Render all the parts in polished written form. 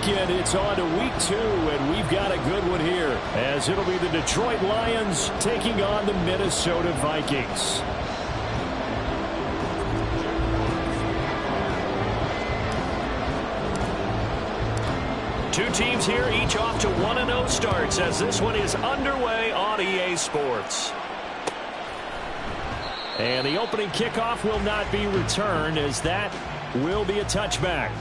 weekend, it's on to week 2, and we've got a good one here, as it'll be the Detroit Lions taking on the Minnesota Vikings. Two teams here, each off to 1-0 starts, as this one is underway on EA Sports. And the opening kickoff will not be returned, as that will be a touchback.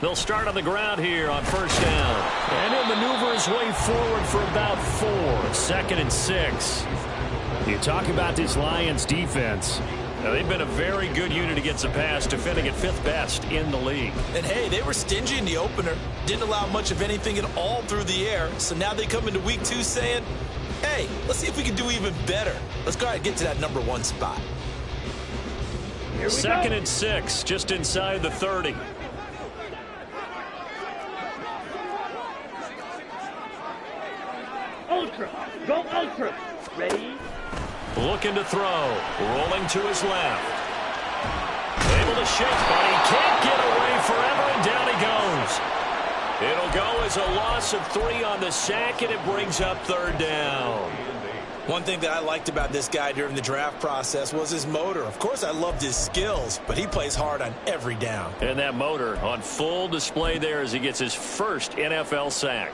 They'll start on the ground here on first down. And he'll maneuver his way forward for about 4. 2nd and 6. You talk about this Lions defense. Now, they've been a very good unit against the pass, defending at 5th best in the league. And, hey, they were stingy in the opener. Didn't allow much of anything at all through the air. So now they come into week 2 saying, hey, let's see if we can do even better. Let's go ahead and get to that number 1 spot. 2nd and 6, just inside the 30. Ultra. Go ultra. Ready? Looking to throw. Rolling to his left. Able to shake, but he can't get away forever, and down he goes. It'll go as a loss of 3 on the sack, and it brings up 3rd down. One thing that I liked about this guy during the draft process was his motor. Of course, I loved his skills, but he plays hard on every down. And that motor on full display there as he gets his first NFL sack.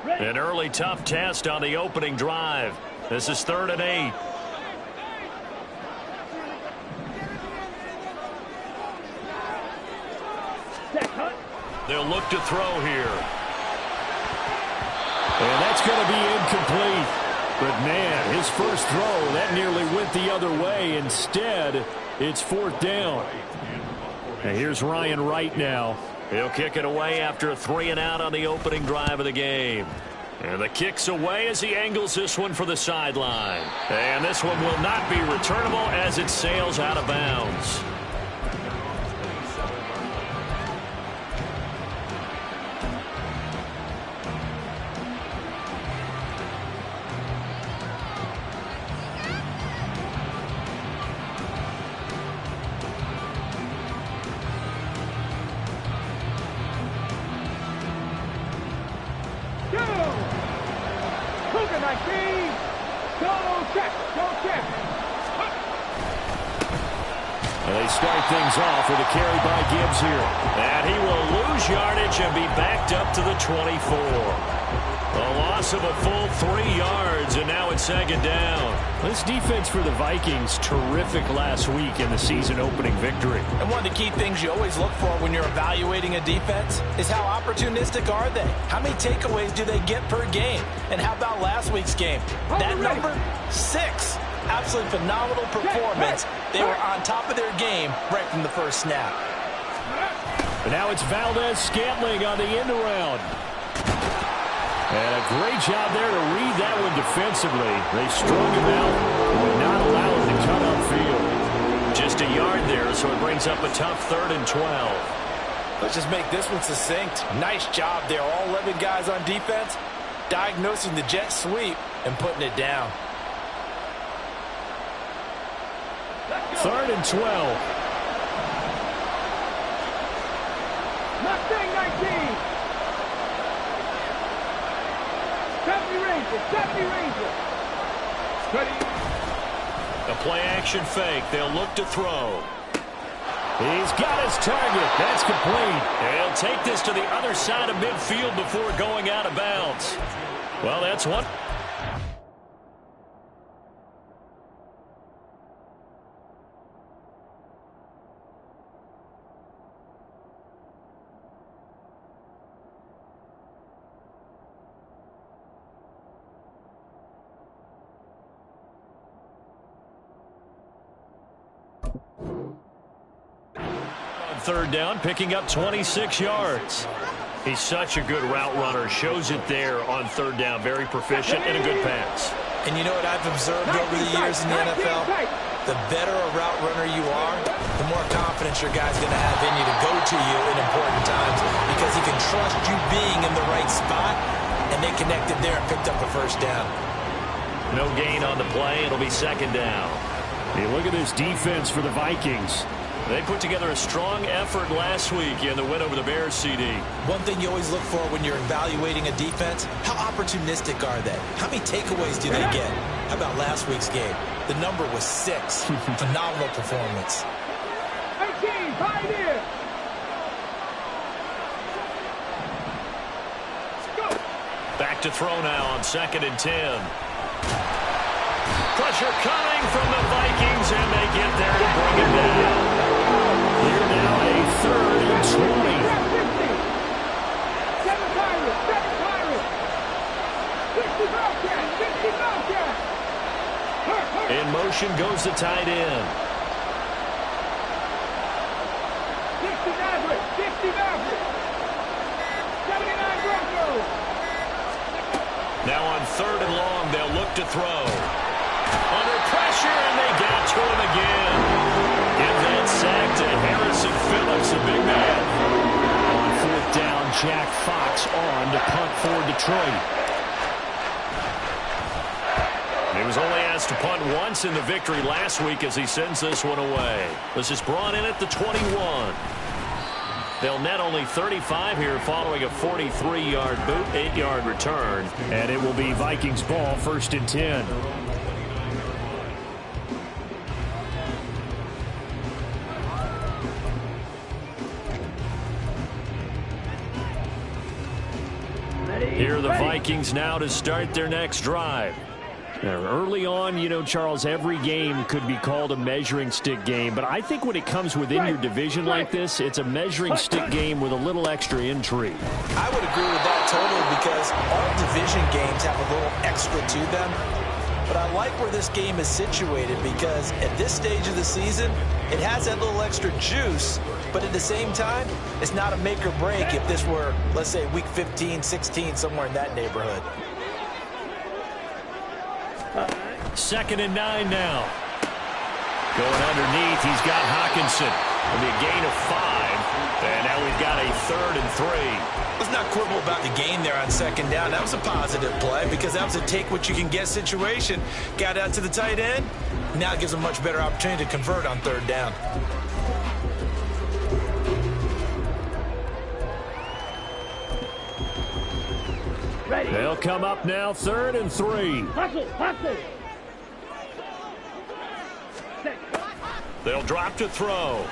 An early tough test on the opening drive. This is 3rd and 8. They'll look to throw here. And that's going to be incomplete. But, man, his first throw, that nearly went the other way. Instead, it's 4th down. And here's Ryan Wright now. He'll kick it away after a 3-and-out on the opening drive of the game. And the kick's away as he angles this one for the sideline. And this one will not be returnable as it sails out of bounds. They start things off with a carry by Gibbs here. And he will lose yardage and be backed up to the 24. A loss of a full 3 yards, and now it's 2nd down. This defense for the Vikings, terrific last week in the season-opening victory. And one of the key things you always look for when you're evaluating a defense is how opportunistic are they? How many takeaways do they get per game? And how about last week's game? That number, 6. Absolutely phenomenal performance. They were on top of their game right from the first snap. But now it's Valdez-Scantling on the end around. And a great job there to read that one defensively. They strung him out and would not allow him to cut upfield. Just a yard there, so it brings up a tough 3rd and 12. Let's just make this one succinct. Nice job there. All 11 guys on defense diagnosing the jet sweep and putting it down. 3rd and 12. Mustang 19. Stop Ranger. Ready. A play-action fake. They'll look to throw. He's got his target. That's complete. And he'll take this to the other side of midfield before going out of bounds. Well, that's one. third down, picking up 26 yards. He's such a good route runner. Shows it there on third down. Very proficient and a good pass. And you know what I've observed over the years in the NFL? The better a route runner you are, the more confidence your guy's going to have in you to go to you in important times because he can trust you being in the right spot, and they connected there and picked up a first down. No gain on the play. It'll be second down. Hey, look at this defense for the Vikings. They put together a strong effort last week in the win over the Bears, CD. One thing you always look for when you're evaluating a defense, how opportunistic are they? How many takeaways do they get? How about last week's game? The number was 6. Phenomenal performance. 18, right here. Go. Back to throw now on 2nd and 10. Pressure coming from the Vikings, and they get there to bring it down. Here now a 3rd and 20. 7 Pirates, 7 Pirates. 60 Bobcats, 60 Bobcats. In motion goes the tight end. 60 Mavericks, 60 Mavericks. 79 Broncos. Now on 3rd and long, they'll look to throw. Under pressure, and they get to him again. Give that sack to Harrison Phillips, a big man. On 4th down, Jack Fox on to punt for Detroit. He was only asked to punt once in the victory last week as he sends this one away. This is brought in at the 21. They'll net only 35 here following a 43-yard boot, 8-yard return. And it will be Vikings ball, 1st and 10. Here are the Vikings now to start their next drive. Now, early on, you know, Charles, every game could be called a measuring stick game. But I think when it comes within your division like this, it's a measuring stick game with a little extra intrigue. I would agree with that totally because all division games have a little extra to them. But I like where this game is situated because at this stage of the season, it has that little extra juice. But at the same time, it's not a make or break if this were, let's say, week 15, 16, somewhere in that neighborhood. 2nd and 9 now. Going underneath, he's got Hawkinson. It'll be a gain of 5. And now we've got a 3rd and 3. Let's not quibble about the gain there on 2nd down. That was a positive play because that was a take-what-you-can-get situation. Got out to the tight end. Now it gives a much better opportunity to convert on 3rd down. Ready. They'll come up now, 3rd and 3. Hustle, hustle. They'll drop to throw.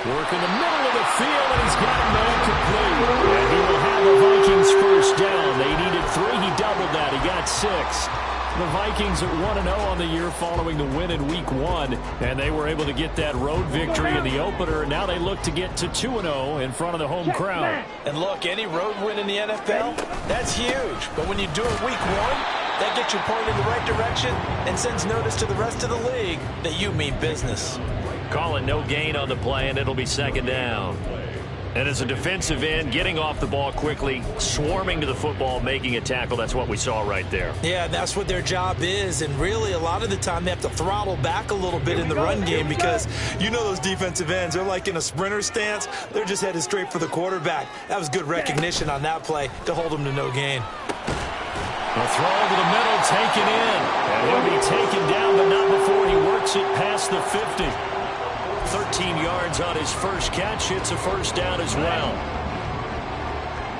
Work in the middle of the field, and he's got it made complete. And he will have the Vikings first down. They needed 3. He doubled that. He got 6. The Vikings at 1-0 on the year following the win in Week 1. And they were able to get that road victory in the opener. And now they look to get to 2-0 in front of the home crowd. And look, any road win in the NFL, that's huge. But when you do it Week 1, that gets you pointed in the right direction and sends notice to the rest of the league that you mean business. Call it no gain on the play, and it'll be 2nd down. And as a defensive end, getting off the ball quickly, swarming to the football, making a tackle, that's what we saw right there. Yeah, that's what their job is. And really, a lot of the time, they have to throttle back a little bit in the run game because you know those defensive ends, they're like in a sprinter stance. They're just headed straight for the quarterback. That was good recognition on that play to hold them to no gain. The throw over the middle, taken in. And he'll be taken down, but not before he works it past the 50. 13 yards on his first catch. It's a first down as well.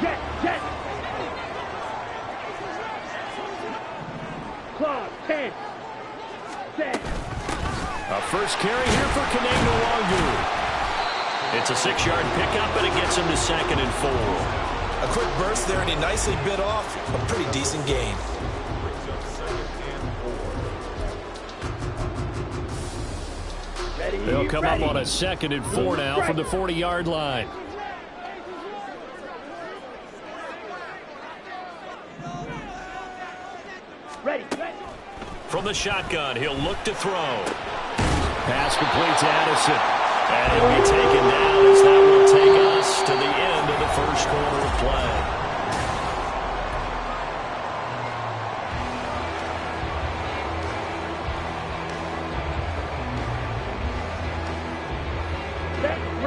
Jet, jet. Claw, 10. 10. A first carry here for Kananga Wangu. It's a 6-yard pickup, and it gets him to 2nd and 4. A quick burst there, and he nicely bit off a pretty decent gain. They'll come up on a 2nd and 4 now from the 40-yard line. Ready. From the shotgun, he'll look to throw. Pass complete to Addison. And he'll be taken down as that will take us to the end of the first quarter of play.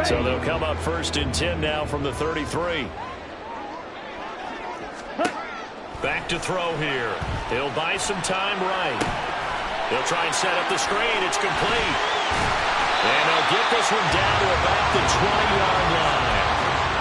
So they'll come up 1st and 10 now from the 33. Back to throw here. He'll buy some time right. He'll try and set up the screen. It's complete. And he'll get this one down to about the 20-yard line.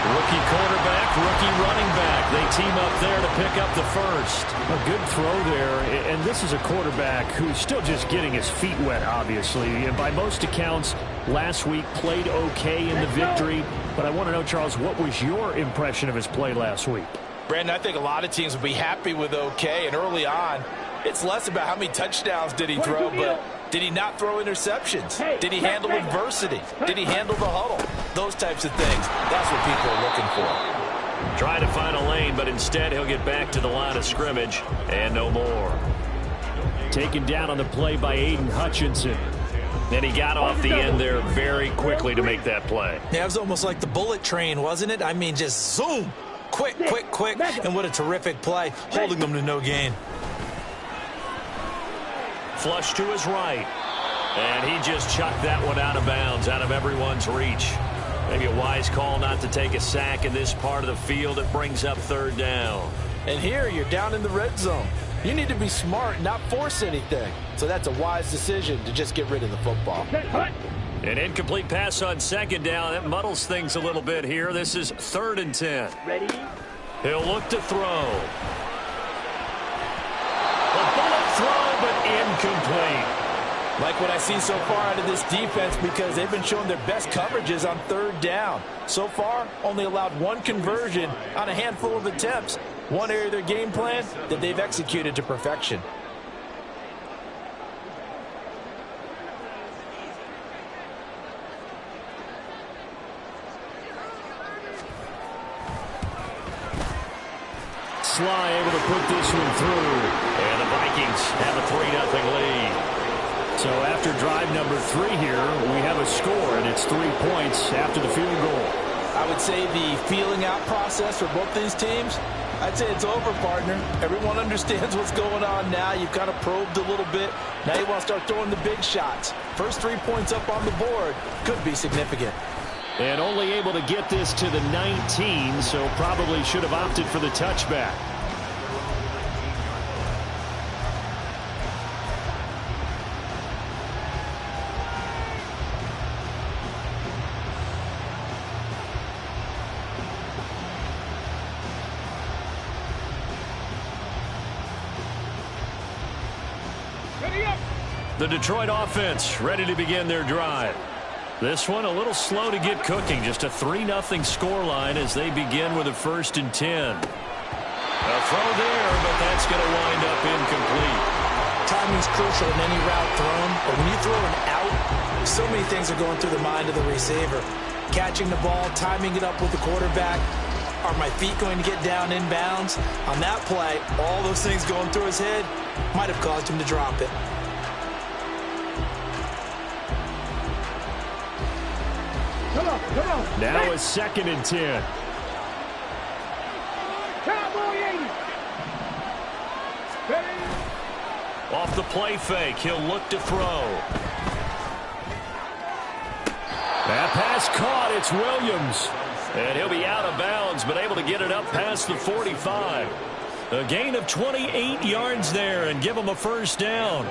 Rookie quarterback, rookie running back. They team up there to pick up the first. A good throw there, and this is a quarterback who's still just getting his feet wet, obviously. And by most accounts, last week played okay in the victory. But I want to know, Charles, what was your impression of his play last week? Brandon, I think a lot of teams would be happy with okay. And early on, it's less about how many touchdowns did he throw, but did he not throw interceptions? Did he handle adversity? Did he handle the huddle? Those types of things. That's what people are looking for. Try to find a lane, but instead he'll get back to the line of scrimmage and no more. Taken down on the play by Aiden Hutchinson. And he got off the end there very quickly to make that play. Yeah, it was almost like the bullet train, wasn't it? I mean, just zoom. Quick, quick, quick. And what a terrific play, holding them to no gain. Flush to his right. And he just chucked that one out of bounds, out of everyone's reach. Maybe a wise call not to take a sack in this part of the field. It brings up 3rd down. And here you're down in the red zone. You need to be smart, not force anything. So that's a wise decision to just get rid of the football. An incomplete pass on 2nd down. That muddles things a little bit here. This is 3rd and 10. Ready? He'll look to throw. A bullet throw, but incomplete. Like what I've seen so far out of this defense, because they've been showing their best coverages on 3rd down. So far, only allowed 1 conversion on a handful of attempts. One area of their game plan that they've executed to perfection. Sly able to put this one through. And the Vikings have a 3-0 lead. So after drive number 3 here, we have a score, and it's 3 points after the field goal. I would say the feeling out process for both these teams, I'd say it's over, partner. Everyone understands what's going on now. You've kind of probed a little bit. Now you want to start throwing the big shots. First 3 points up on the board could be significant. And only able to get this to the 19, so probably should have opted for the touchback. The Detroit offense ready to begin their drive. This one a little slow to get cooking. Just a 3-0 scoreline as they begin with a 1st and 10. A throw there, but that's going to wind up incomplete. Timing's crucial in any route thrown, but when you throw an out, so many things are going through the mind of the receiver. Catching the ball, timing it up with the quarterback. Are my feet going to get down in bounds? On that play, all those things going through his head might have caused him to drop it. Come on. Now a 2nd and 10. Cowboy 80. Ready? Off the play fake, he'll look to throw. That pass caught. It's Williams. And he'll be out of bounds, but able to get it up past the 45. A gain of 28 yards there and give him a 1st down.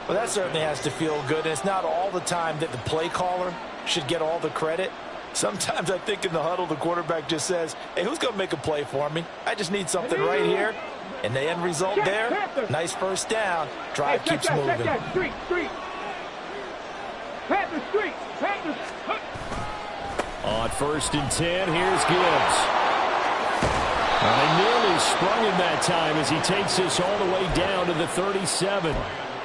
Well, that certainly has to feel good. And it's not all the time that the play caller should get all the credit. Sometimes I think in the huddle, the quarterback just says, hey, who's going to make a play for me? I just need something right here. And the end result there, nice 1st down. Drive keeps moving. Street. Panther street. On 1st and 10, here's Gibbs. They nearly sprung him that time as he takes this all the way down to the 37.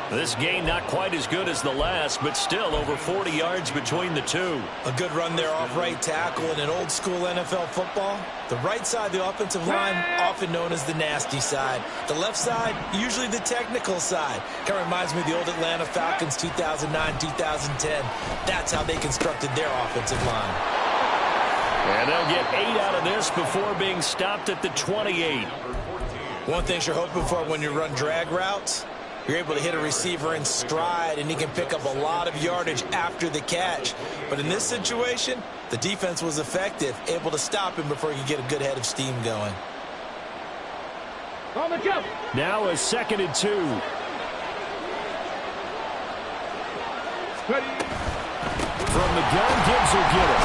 This gain not quite as good as the last, but still over 40 yards between the two. A good run there off right tackle in an old school NFL football. The right side of the offensive line, often known as the nasty side. The left side, usually the technical side. Kind of reminds me of the old Atlanta Falcons 2009-2010. That's how they constructed their offensive line. And they'll get 8 out of this before being stopped at the 28. One thing you're hoping for when you run drag routes, you're able to hit a receiver in stride, and he can pick up a lot of yardage after the catch. But in this situation, the defense was effective, able to stop him before he could get a good head of steam going. On the jump. Now a 2nd and 2. Ready. From the gun, Gibbs will get it.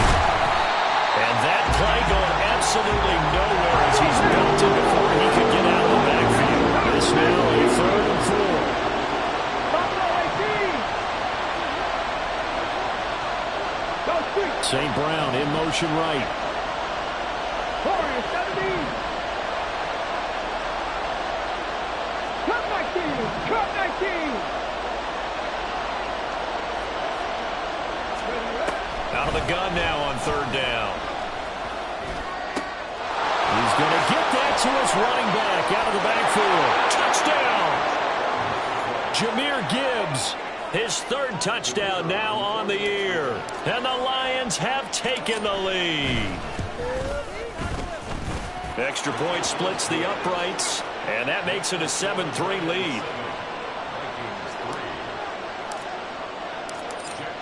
And that play going absolutely nowhere as he's belted before he could get out of the backfield. This now a 3rd and 4. St. Brown in motion right. Warriors 17. Cut 19. Cut 19. Out of the gun now on 3rd down. He's going to get that to his running back out of the backfield. Touchdown! Jahmyr Gibbs, his 3rd touchdown now on the year. And the Lions have taken the lead. Extra point splits the uprights, and that makes it a 7-3 lead.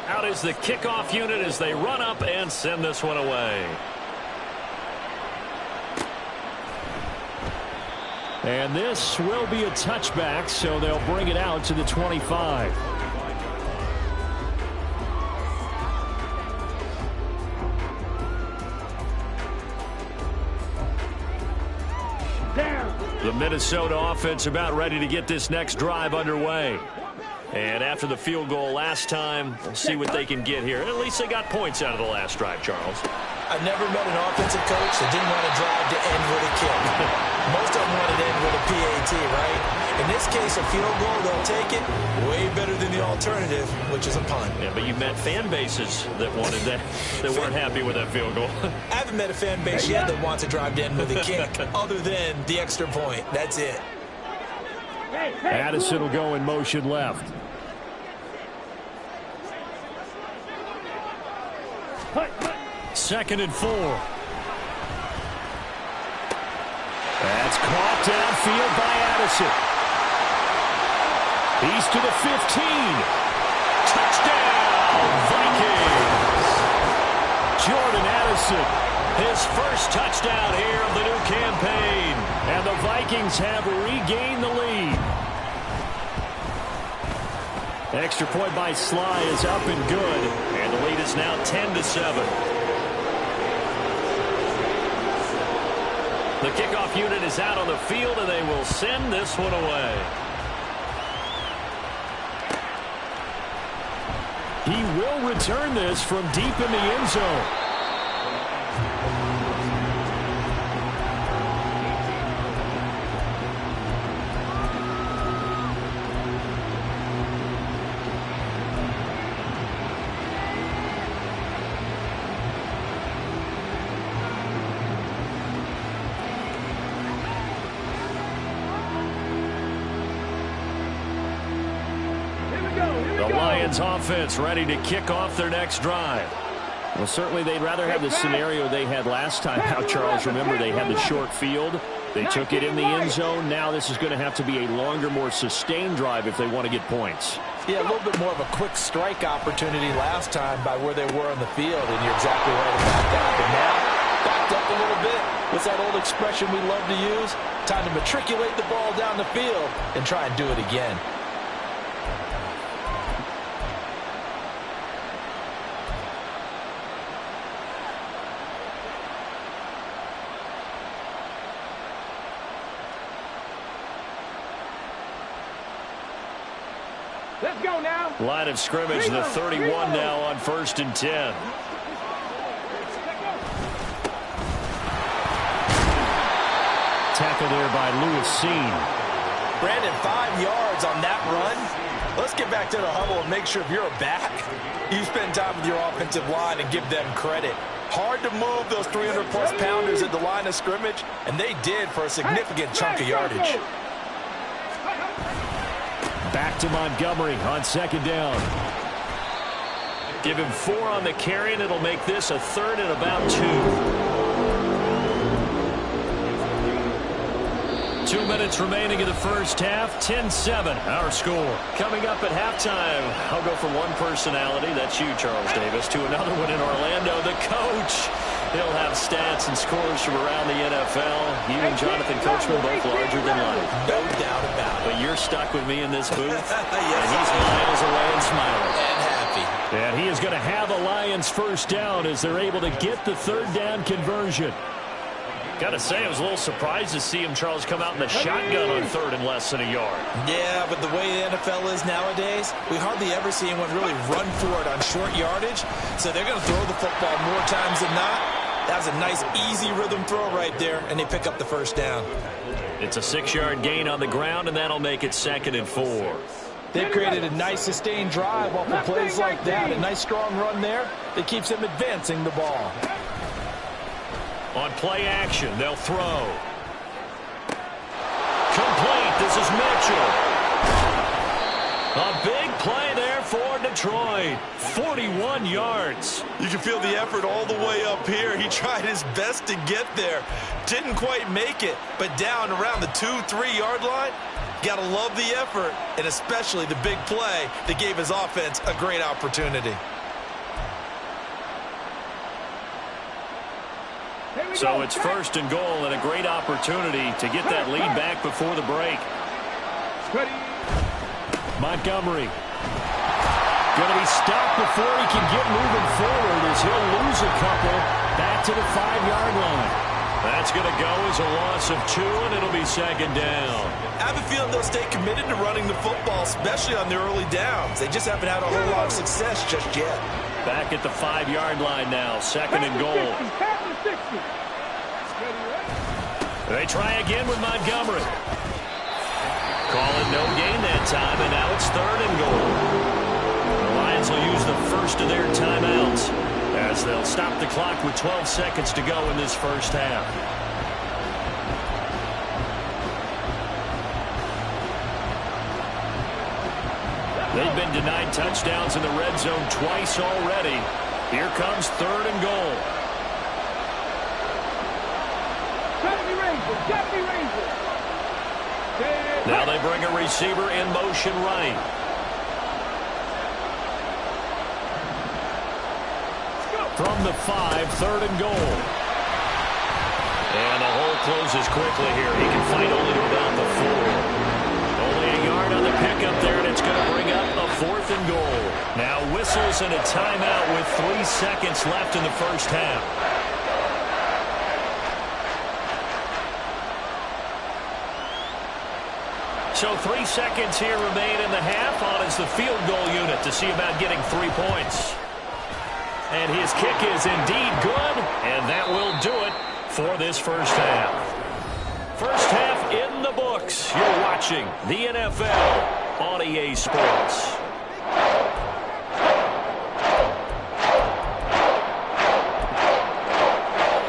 Out is the kickoff unit as they run up and send this one away. And this will be a touchback, so they'll bring it out to the 25. The Minnesota offense about ready to get this next drive underway. And after the field goal last time, we'll see what they can get here. At least they got points out of the last drive, Charles. I've never met an offensive coach that didn't want to drive to end with a kick. Most of them wanted to end with a PAT, right? In this case, a field goal, they'll take it. Way better than the alternative, which is a punt. Yeah, but you've met fan bases that wanted that, that weren't happy with that field goal. I haven't met a fan base yet that wants to drive to end with a kick, other than the extra point. That's it. Addison will go in motion left. Second and 4. That's caught downfield by Addison. He's to the 15. Touchdown, Vikings. Jordan Addison, his first touchdown here of the new campaign. And the Vikings have regained the lead. Extra point by Sly is up and good. And the lead is now 10-7. The kickoff unit is out on the field, and they will send this one away. He will return this from deep in the end zone. Offense ready to kick off their next drive. Well, certainly they'd rather have the scenario they had last time out, Charles. Remember, they had the short field. They took it in the end zone. Now this is going to have to be a longer, more sustained drive if they want to get points. Yeah, a little bit more of a quick strike opportunity last time by where they were on the field, and you're exactly right about that. But now, backed up a little bit. What's that old expression we love to use? Time to matriculate the ball down the field and try and do it again. Let's go now. Line of scrimmage, the 31 now on 1st and 10. Tackle there by Lewis Seen. Brandon, 5 yards on that run. Let's get back to the huddle and make sure if you're a back, you spend time with your offensive line and give them credit. Hard to move those 300-plus pounders at the line of scrimmage, and they did for a significant chunk of yardage. Back to Montgomery on second down. Give him 4 on the carry, and it'll make this a 3rd and about 2. 2 minutes remaining in the first half. 10-7, our score. Coming up at halftime, I'll go from one personality, that's you, Charles Davis, to another one in Orlando, the coach. He'll have stats and scores from around the NFL. You and Jonathan Coachman both larger than life. No doubt about it. But you're stuck with me in this booth, and he's miles away and smiling. And happy. And he is going to have a Lions first down as they're able to get the 3rd down conversion. Got to say, I was a little surprised to see him, Charles, come out in the shotgun on 3rd and less than a yard. Yeah, but the way the NFL is nowadays, we hardly ever see anyone really run for it on short yardage. So they're going to throw the football more times than not. That was a nice, easy rhythm throw right there, and they pick up the first down. It's a 6-yard gain on the ground, and that'll make it 2nd and 4. They've created a nice, sustained drive off of plays like that. A nice, strong run there that keeps them advancing the ball. On play action, they'll throw. Complete. This is Mitchell. A big play there for Detroit. 41 yards. You can feel the effort all the way up here. He tried his best to get there. Didn't quite make it, but down around the 2-3 yard line. Got to love the effort, and especially the big play that gave his offense a great opportunity. So it's 1st and goal and a great opportunity to get that lead back before the break. Montgomery going to be stopped before he can get moving forward as he'll lose a couple back to the 5-yard line. That's going to go as a loss of 2, and it'll be 2nd down. I have a feeling they'll stay committed to running the football, especially on their early downs. They just haven't had a whole lot of success just yet. Back at the 5-yard line now, 2nd and goal. They try again with Montgomery. Call it no gain that time, and now it's 3rd and goal. The Lions will use the first of their timeouts as they'll stop the clock with 12 seconds to go in this first half. They've been denied touchdowns in the red zone twice already. Here comes 3rd and goal. Now they bring a receiver in motion right. From the 5, 3rd and goal. And the hole closes quickly here. He can fight only to about the 4. Only a yard on the pickup there, and it's going to bring up a 4th and goal. Now whistles and a timeout with 3 seconds left in the first half. So 3 seconds here remain in the half on as the field goal unit to see about getting 3 points. And his kick is indeed good, and that will do it for this first half. First half in the books. You're watching the NFL on EA Sports.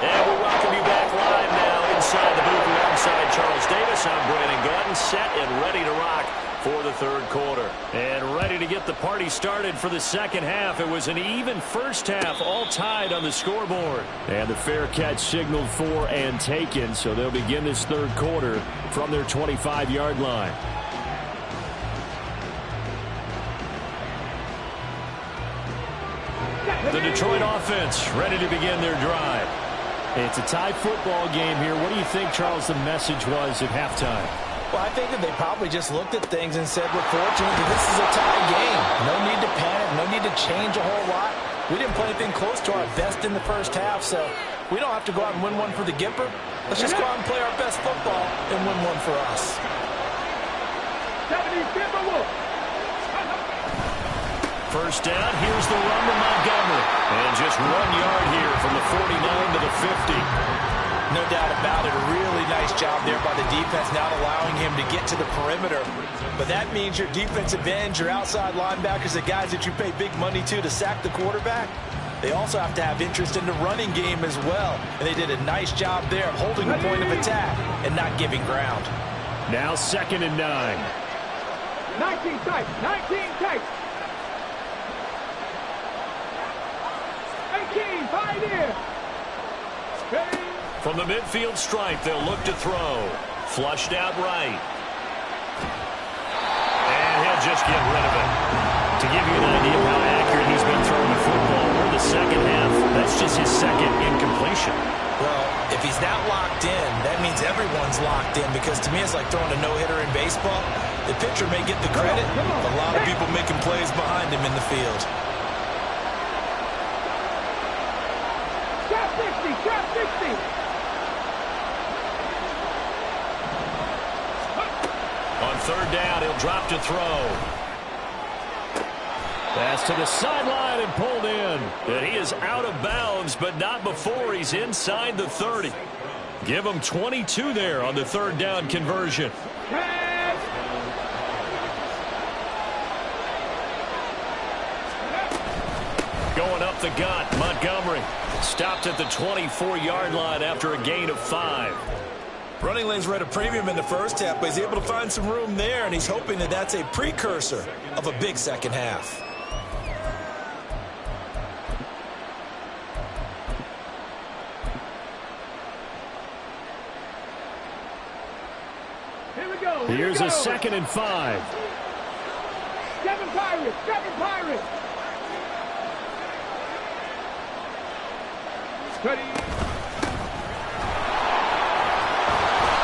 And we welcome you back live now inside the booth alongside Charles Davis. I'm Brandon Gordon, set and ready to rock for the 3rd quarter. And ready to get the party started for the 2nd half. It was an even first half, all tied on the scoreboard. And the fair catch signaled for and taken, so they'll begin this 3rd quarter from their 25-yard line. The Detroit offense ready to begin their drive. It's a tie football game here. What do you think, Charles, the message was at halftime? Well, I think that they probably just looked at things and said, we're fortunate that this is a tie game. No need to panic. No need to change a whole lot. We didn't play anything close to our best in the first half, so we don't have to go out and win one for the Gipper. Let's just go out and play our best football and win one for us. First down, here's the run to Montgomery. And just 1 yard here from the 49 to the 50. No doubt about it. A really nice job there by the defense, not allowing him to get to the perimeter. But that means your defensive ends, your outside linebackers, the guys that you pay big money to sack the quarterback, they also have to have interest in the running game as well. And they did a nice job there of holding the point of attack and not giving ground. Now 2nd and 9. 19 tight, 19 tight. 18, pioneer. From the midfield stripe, they'll look to throw. Flushed out right. And he'll just get rid of it. To give you an idea of how accurate he's been throwing the football, we're the second half. That's just his second incompletion. Well, if he's not locked in, that means everyone's locked in, because to me it's like throwing a no-hitter in baseball. The pitcher may get the credit, a lot of people making plays behind him in the field. Trap 60, trap 60. On 3rd down, he'll drop to throw. Pass to the sideline and pulled in. And he is out of bounds, but not before he's inside the 30. Give him 22 there on the 3rd down conversion. Going up the gut, Montgomery. Stopped at the 24-yard line after a gain of 5. Running lanes were at a premium in the first half, but he's able to find some room there, and he's hoping that that's a precursor of a big second half. Here we go. Here's a 2nd and 5. 7 Pirates, 7 Pirates. Ready.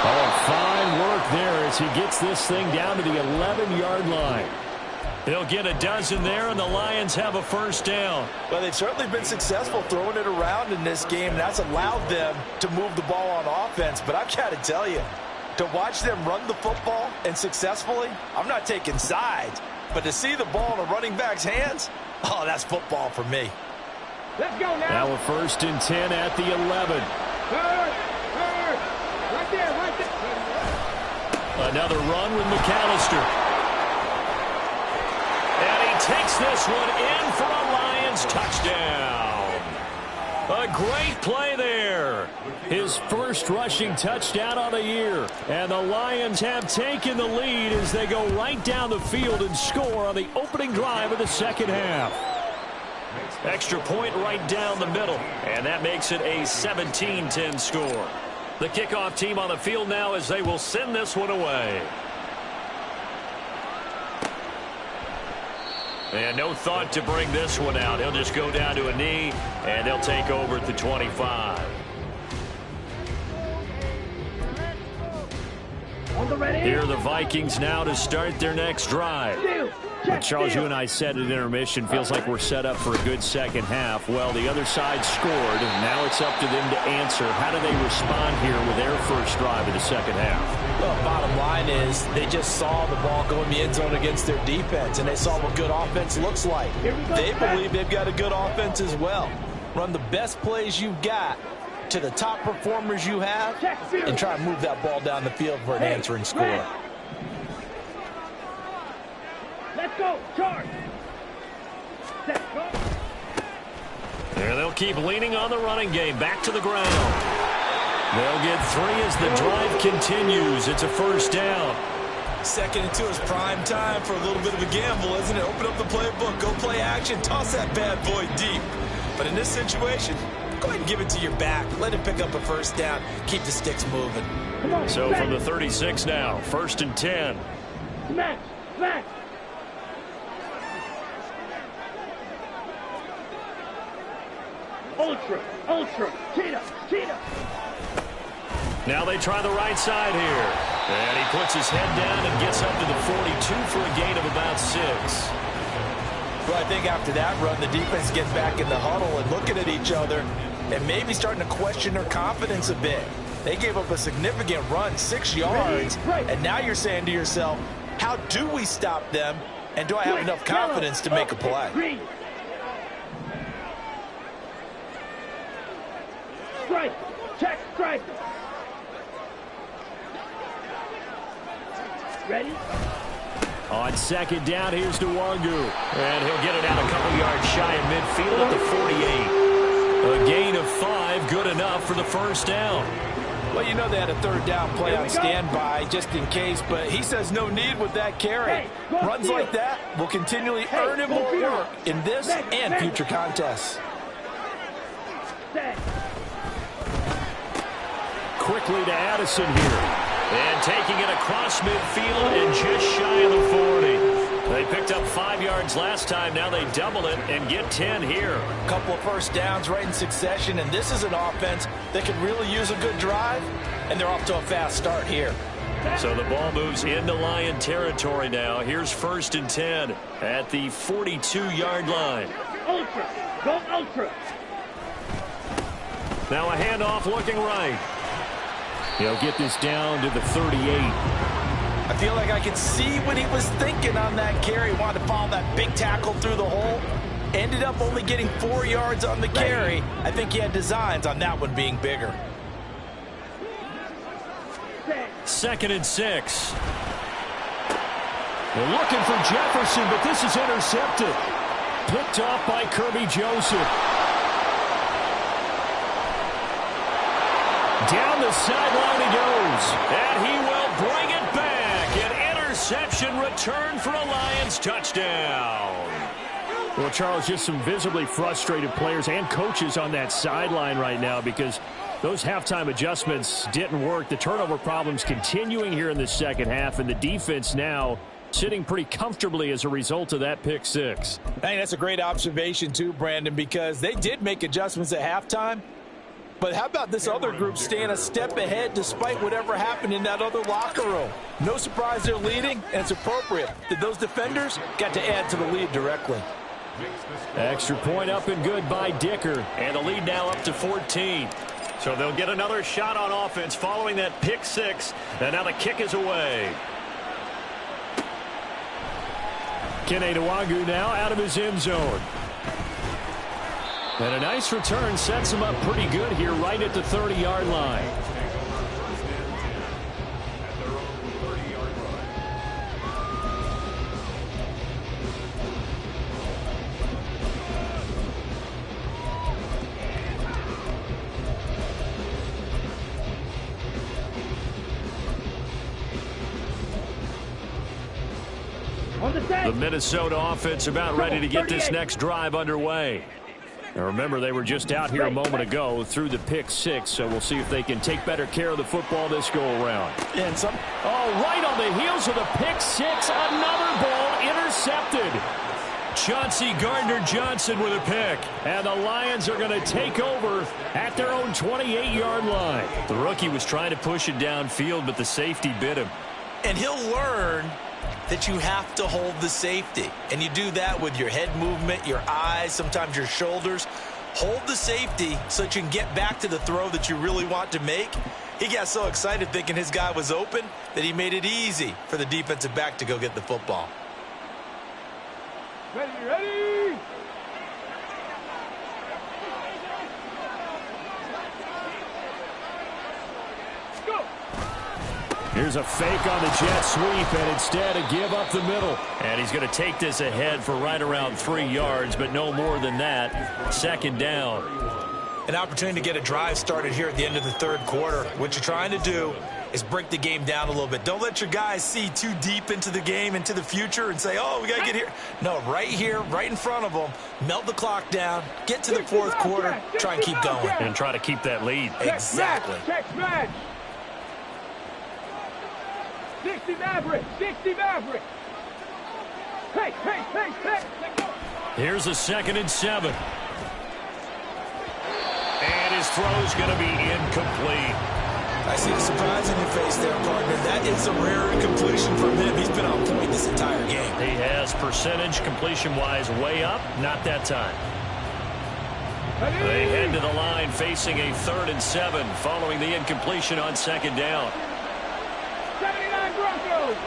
Oh, fine work there as he gets this thing down to the 11-yard line. They'll get a dozen there, and the Lions have a 1st down. Well, they've certainly been successful throwing it around in this game, and that's allowed them to move the ball on offense. But I've got to tell you, to watch them run the football and successfully, I'm not taking sides, but to see the ball in a running back's hands, oh, that's football for me. Let's go now. Now a 1st and 10 at the 11. Right there, right there. Another run with McAllister. And he takes this one in for a Lions touchdown. A great play there. His first rushing touchdown on the year. And the Lions have taken the lead as they go right down the field and score on the opening drive of the 2nd half. Extra point right down the middle. And that makes it a 17-10 score. The kickoff team on the field now as they will send this one away. And no thought to bring this one out. He'll just go down to a knee, and they'll take over at the 25. Here are the Vikings now to start their next drive. Charles, you and I said at intermission, feels like we're set up for a good second half. Well, the other side scored, and now it's up to them to answer. How do they respond here with their first drive of the second half? Well, bottom line is they just saw the ball go in the end zone against their defense, and they saw what good offense looks like. They believe they've got a good offense as well. Run the best plays you've got to the top performers you have, and try to move that ball down the field for an answering score. Let's go, charge. Set, go. And they'll keep leaning on the running game. Back to the ground. They'll get 3 as the drive continues. It's a 1st down. 2nd and 2 is prime time for a little bit of a gamble, isn't it? Open up the playbook, go play action, toss that bad boy deep. But in this situation, go ahead and give it to your back. Let him pick up a 1st down. Keep the sticks moving. So from the 36 now, 1st and 10. Smash, smash. Ultra, cheetah. Now they try the right side here. And he puts his head down and gets up to the 42 for a gain of about 6. Well, I think after that run, the defense gets back in the huddle and looking at each other and maybe starting to question their confidence a bit. They gave up a significant run, 6 yards, and now you're saying to yourself, how do we stop them, and do I have enough confidence to make a play? Strike, Check striker. Ready? On second down, here's Nwangu. And he'll get it out a couple yards shy of midfield at the 48. A gain of 5, good enough for the first down. Well, you know they had a third down play on standby just in case, but he says no need with that carry. Runs like that will continually earn him more work in this and future contests. Quickly to Addison here. And taking it across midfield and just shy of the 40. They picked up 5 yards last time. Now they double it and get 10 here. A couple of first downs right in succession, and this is an offense that could really use a good drive, and they're off to a fast start here. So the ball moves into Lion territory now. Here's 1st and 10 at the 42-yard line. Ultra. Go ultra. Now a handoff looking right. He'll get this down to the 38. I feel like I could see what he was thinking on that carry. Wanted to follow that big tackle through the hole. Ended up only getting 4 yards on the carry. I think he had designs on that one being bigger. 2nd and 6. They're looking for Jefferson, but this is intercepted. Picked off by Kirby Joseph. Down the sideline he goes, and he will bring it back. An interception return for a Lions touchdown. Well, Charles, just some visibly frustrated players and coaches on that sideline right now because those halftime adjustments didn't work. The turnover problems continuing here in the second half, and the defense now sitting pretty comfortably as a result of that pick six. I think that's a great observation too, Brandon, because they did make adjustments at halftime. But how about this other group staying a step ahead despite whatever happened in that other locker room? No surprise they're leading, and it's appropriate that those defenders got to add to the lead directly. Extra point up and good by Dicker, and the lead now up to 14. So they'll get another shot on offense following that pick six, and now the kick is away. Kene Nwangu now out of his end zone. And a nice return sets him up pretty good here right at the 30-yard line. The Minnesota offense about ready to get this next drive underway. Now remember, they were just out here a moment ago through the pick six, so we'll see if they can take better care of the football this go-around. Right on the heels of the pick six, another ball intercepted. Chauncey Gardner-Johnson with a pick, and the Lions are going to take over at their own 28-yard line. The rookie was trying to push it downfield, but the safety bit him. And he'll learn that you have to hold the safety. And you do that with your head movement, your eyes, sometimes your shoulders. Hold the safety so that you can get back to the throw that you really want to make. He got so excited thinking his guy was open that he made it easy for the defensive back to go get the football. Ready. Here's a fake on the jet sweep, and instead a give up the middle. And he's going to take this ahead for right around 3 yards, but no more than that. Second down. An opportunity to get a drive started here at the end of the third quarter. What you're trying to do is break the game down a little bit. Don't let your guys see too deep into the game, into the future, and say, oh, we got to get here. No, right here, right in front of them, melt the clock down, get to the fourth quarter, try and keep going. And try to keep that lead. Exactly. Check smash. 60 Maverick. Hey. Here's a 2nd and 7. And his throw's going to be incomplete. I see the surprise in your face there, partner. That is a rare incompletion from him. He's been on point this entire game. He has percentage completion-wise way up. Not that time. They head to the line facing a 3rd and 7 following the incompletion on 2nd down. 79 Broncos.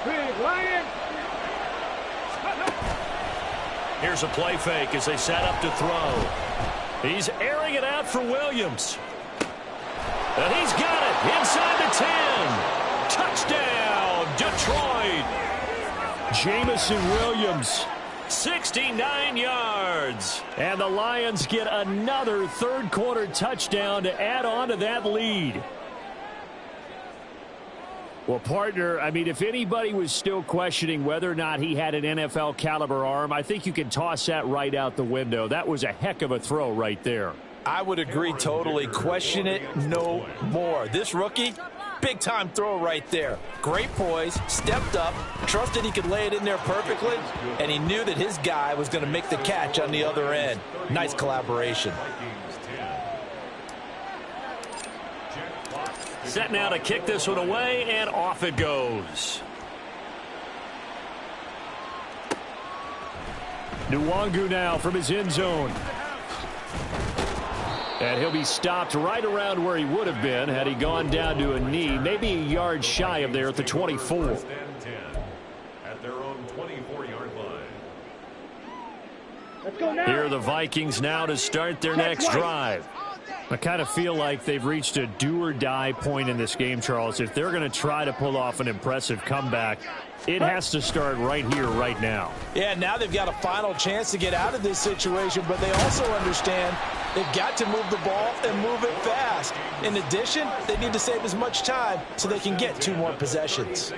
Big Lion. Here's a play fake as they set up to throw. He's airing it out for Williams. And he's got it inside the 10. Touchdown, Detroit. Jamison Williams, 69 yards. And the Lions get another third-quarter touchdown to add on to that lead. Well, partner, I mean, if anybody was still questioning whether or not he had an NFL-caliber arm, I think you can toss that right out the window. That was a heck of a throw right there. I would agree totally. Question it no more. This rookie, big-time throw right there. Great poise, stepped up, trusted he could lay it in there perfectly, and he knew that his guy was going to make the catch on the other end. Nice collaboration. Set now to kick this one away, and off it goes. Nwangu now from his end zone. And he'll be stopped right around where he would have been had he gone down to a knee, maybe a yard shy of there at the 24. At their own 24-yard line. Let's go now. Here are the Vikings now to start their next drive. I kind of feel like they've reached a do-or-die point in this game, Charles. If they're going to try to pull off an impressive comeback, it has to start right here, right now. Yeah, now they've got a final chance to get out of this situation, but they also understand they've got to move the ball and move it fast. In addition, they need to save as much time so they can get 2 more possessions.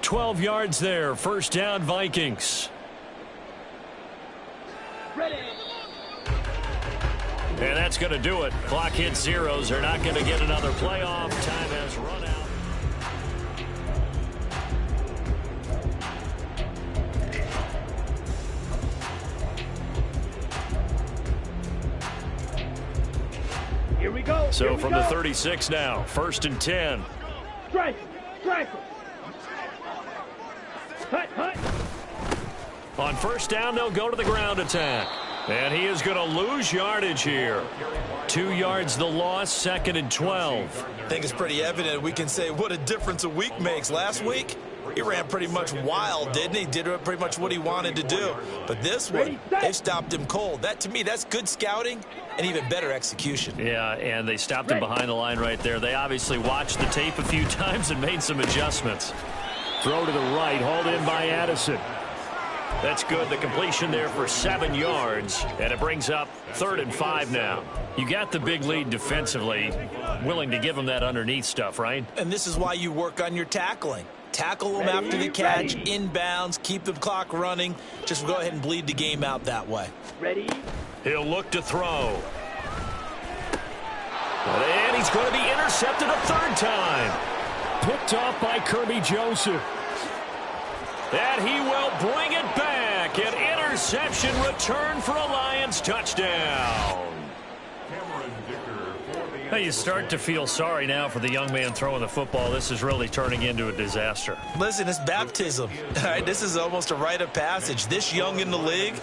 12 yards there. First down, Vikings. Ready. And that's going to do it. Clock hits zeros. They're not going to get another playoff. Time has run out. Here we go. So from the 36 now, 1st and 10. Strike. Strike. Hut, hut. On first down, they'll go to the ground attack. And he is going to lose yardage here. 2 yards the loss, 2nd and 12. I think it's pretty evident. We can say what a difference a week makes. Last week, he ran pretty much wild, didn't he? Did pretty much what he wanted to do. But this one, they stopped him cold. That, to me, that's good scouting and even better execution. Yeah, and they stopped him behind the line right there. They obviously watched the tape a few times and made some adjustments. Throw to the right, hauled in by Addison. That's good. The completion there for 7 yards, and it brings up 3rd and 5 now. You got the big lead defensively, willing to give them that underneath stuff, right? And this is why you work on your tackling. Tackle them after the catch, inbounds, keep the clock running. Just go ahead and bleed the game out that way. Ready. He'll look to throw. And he's going to be intercepted a 3rd time. Picked off by Kirby Joseph. And he will bring it back. An interception return for a Lions touchdown. Hey, you start to feel sorry now for the young man throwing the football. This is really turning into a disaster. Listen, it's baptism. All right, this is almost a rite of passage. This young in the league,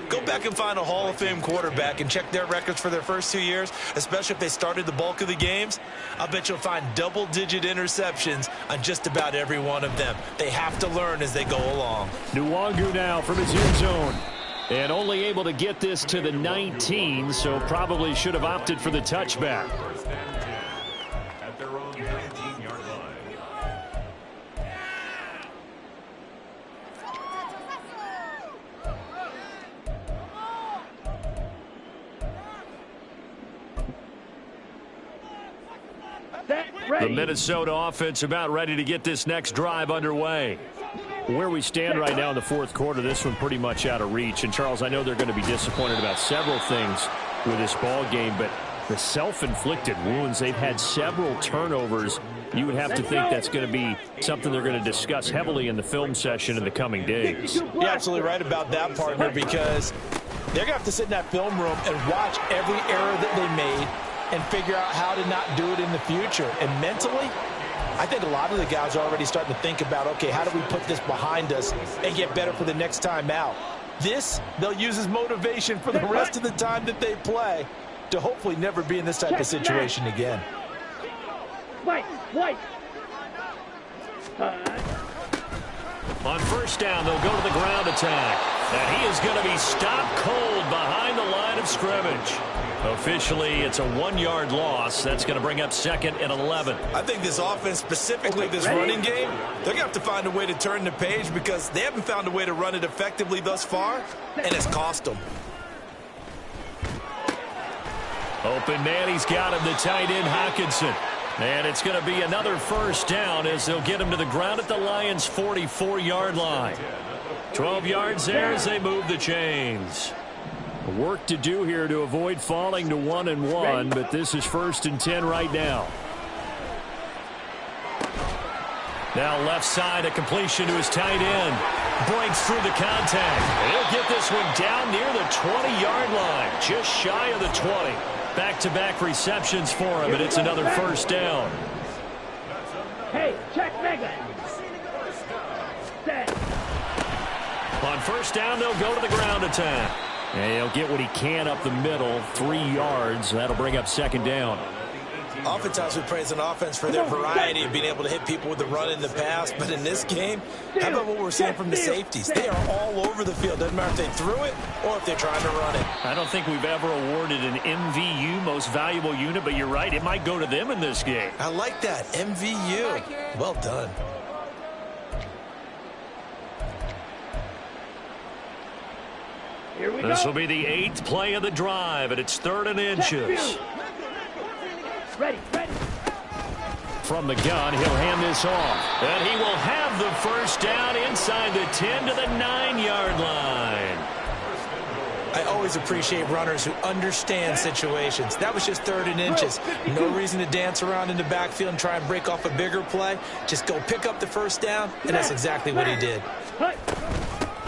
go back and find a Hall of Fame quarterback and check their records for their first 2 years, especially if they started the bulk of the games. I bet you'll find double-digit interceptions on just about every one of them. They have to learn as they go along. Nwangu now from his end zone. And only able to get this to the 19, so probably should have opted for the touchback. At their own 19-yard line. The Minnesota offense about ready to get this next drive underway. Where we stand right now in the 4th quarter, this one pretty much out of reach. And, Charles, I know they're going to be disappointed about several things with this ball game, but the self-inflicted wounds, they've had several turnovers. You would have to think that's going to be something they're going to discuss heavily in the film session in the coming days. You're absolutely right about that, partner, because they're going to have to sit in that film room and watch every error that they made and figure out how to not do it in the future. And mentally, I think a lot of the guys are already starting to think about, okay, how do we put this behind us and get better for the next time out? This, they'll use as motivation for the rest of the time that they play to hopefully never be in this type of situation again. White. On first down, they'll go to the ground attack. And he is going to be stopped cold behind the line of scrimmage. Officially, it's a 1-yard loss. That's going to bring up 2nd and 11. I think this offense, specifically this running game, they're going to have to find a way to turn the page because they haven't found a way to run it effectively thus far, and it's cost them. Open man, he's got him, the tight end, Hockenson. And it's going to be another first down as they'll get him to the ground at the Lions' 44-yard line. 12 yards there as they move the chains. Work to do here to avoid falling to 1-1, but this is 1st and 10 right now. Now left side, a completion to his tight end. Breaks through the contact. And he'll get this one down near the 20-yard line, just shy of the 20. Back-to-back receptions for him, and it's another first down. Hey, check Megan. Set. On first down, they'll go to the ground attack. And he'll get what he can up the middle, 3 yards. That'll bring up 2nd down. Oftentimes we praise an offense for their variety of being able to hit people with the run in the pass, but in this game, how about what we're seeing from the safeties? They are all over the field. Doesn't matter if they threw it or if they're trying to run it. I don't think we've ever awarded an MVU, most valuable unit, but you're right, it might go to them in this game. I like that, MVU. Well done. Here we go. This will be the 8th play of the drive, and it's 3rd and inches. Ready, ready. From the gun, he'll hand this off. And he will have the first down inside the 10 to the 9-yard line. I always appreciate runners who understand situations. That was just 3rd and inches. No reason to dance around in the backfield and try and break off a bigger play. Just go pick up the first down, and that's exactly what he did.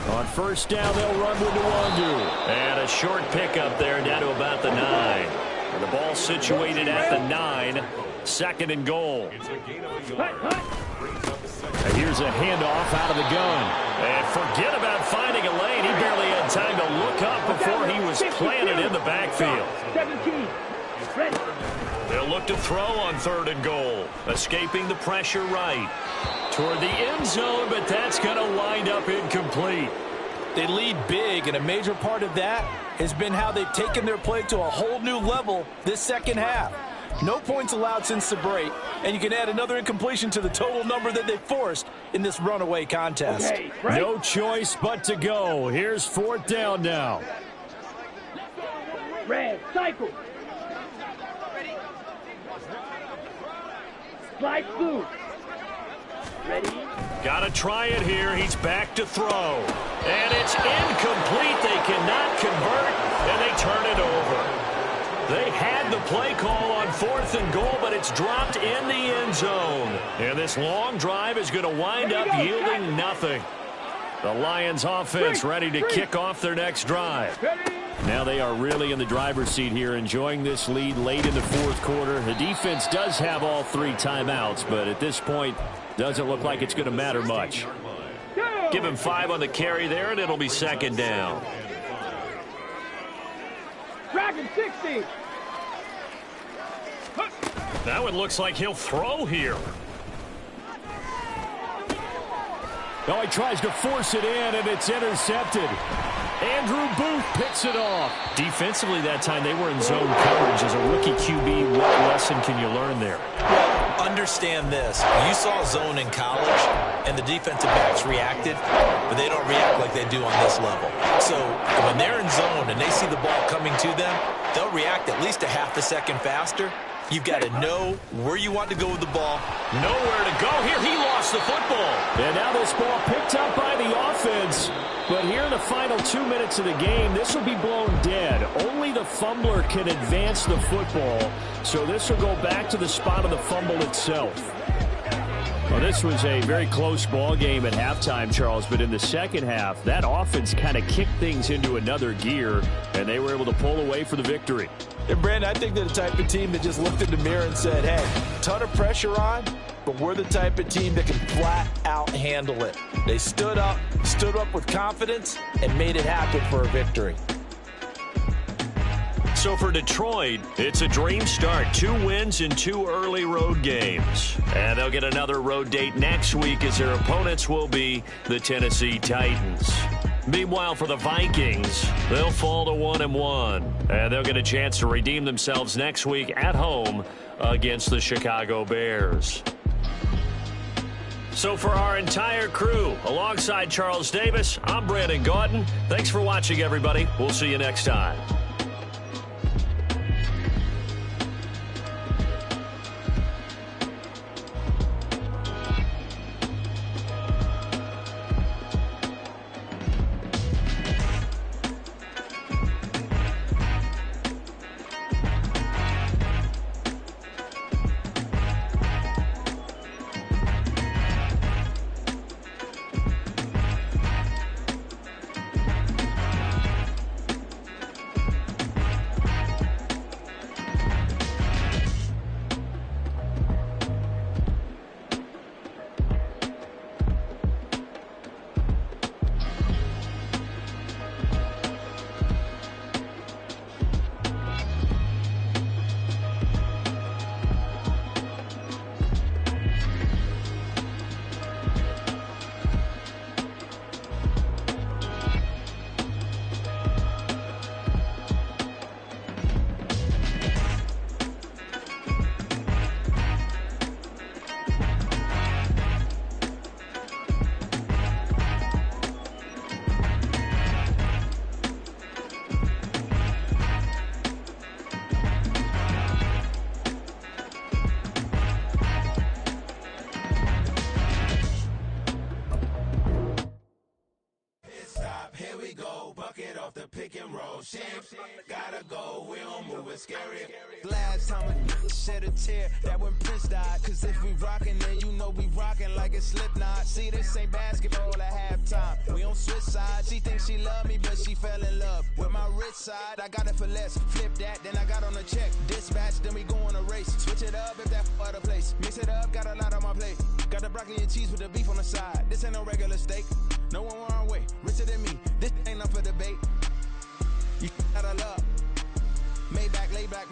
On first down, they'll run with Nwandu. And a short pickup there down to about the 9. And the ball situated at the 9. 2nd and goal. And here's a handoff out of the gun. And forget about finding a lane. He barely had time to look up before he was planted in the backfield. 17. Ready. They'll look to throw on 3rd and goal. Escaping the pressure right. Toward the end zone, but that's going to wind up incomplete. They lead big, and a major part of that has been how they've taken their play to a whole new level this second half. No points allowed since the break, and you can add another incompletion to the total number that they forced in this runaway contest. Okay, right. No choice but to go. Here's 4th down now. Red, cycle. Slide through. Ready? Got to try it here. He's back to throw. And it's incomplete. They cannot convert, and they turn it over. They had the play call on 4th and goal, but it's dropped in the end zone. And this long drive is going to wind up yielding nothing. The Lions offense ready to kick off their next drive. Now they are really in the driver's seat here, enjoying this lead late in the 4th quarter. The defense does have all 3 timeouts, but at this point, doesn't look like it's going to matter much. Give him 5 on the carry there, and it'll be 2nd down. Dragon 60. Now it looks like he'll throw here. Oh, he tries to force it in, and it's intercepted. Andrew Booth picks it off. Defensively that time, they were in zone coverage. As a rookie QB, what lesson can you learn there? Understand this. You saw zone in college, and the defensive backs reacted, but they don't react like they do on this level. So when they're in zone and they see the ball coming to them, they'll react at least a half a second faster. You've got to know where you want to go with the ball. Nowhere to go here. He lost the football. And now this ball picked up by the offense. But here in the final 2 minutes of the game, this will be blown dead. Only the fumbler can advance the football. So this will go back to the spot of the fumble itself. Well, this was a very close ball game at halftime, Charles, but in the second half, that offense kind of kicked things into another gear, and they were able to pull away for the victory. And Brandon, I think they're the type of team that just looked in the mirror and said, hey, ton of pressure on, but we're the type of team that can flat out handle it. They stood up with confidence, and made it happen for a victory. So for Detroit, it's a dream start. 2 wins in 2 early road games. And they'll get another road date next week as their opponents will be the Tennessee Titans. Meanwhile, for the Vikings, they'll fall to 1-1, and they'll get a chance to redeem themselves next week at home against the Chicago Bears. So for our entire crew, alongside Charles Davis, I'm Brandon Gaudin. Thanks for watching, everybody. We'll see you next time. Gotta go, we don't move it scary. Last time a shed a tear, that when Prince died. Cause if we rockin', then you know we rockin' like it's Slipknot. See, this ain't basketball at halftime. We on switch sides. She thinks she love me, but she fell in love with my rich side. I got it for less. Flip that, then I got on a check. Dispatch, then we go on a race. Switch it up if that other place. Mix it up, got a lot on my plate. Got the broccoli and cheese with the beef on the side. This ain't no regular steak. No one wrong way. Richer than me. This ain't up for debate. You gotta love. Maybach, laid back,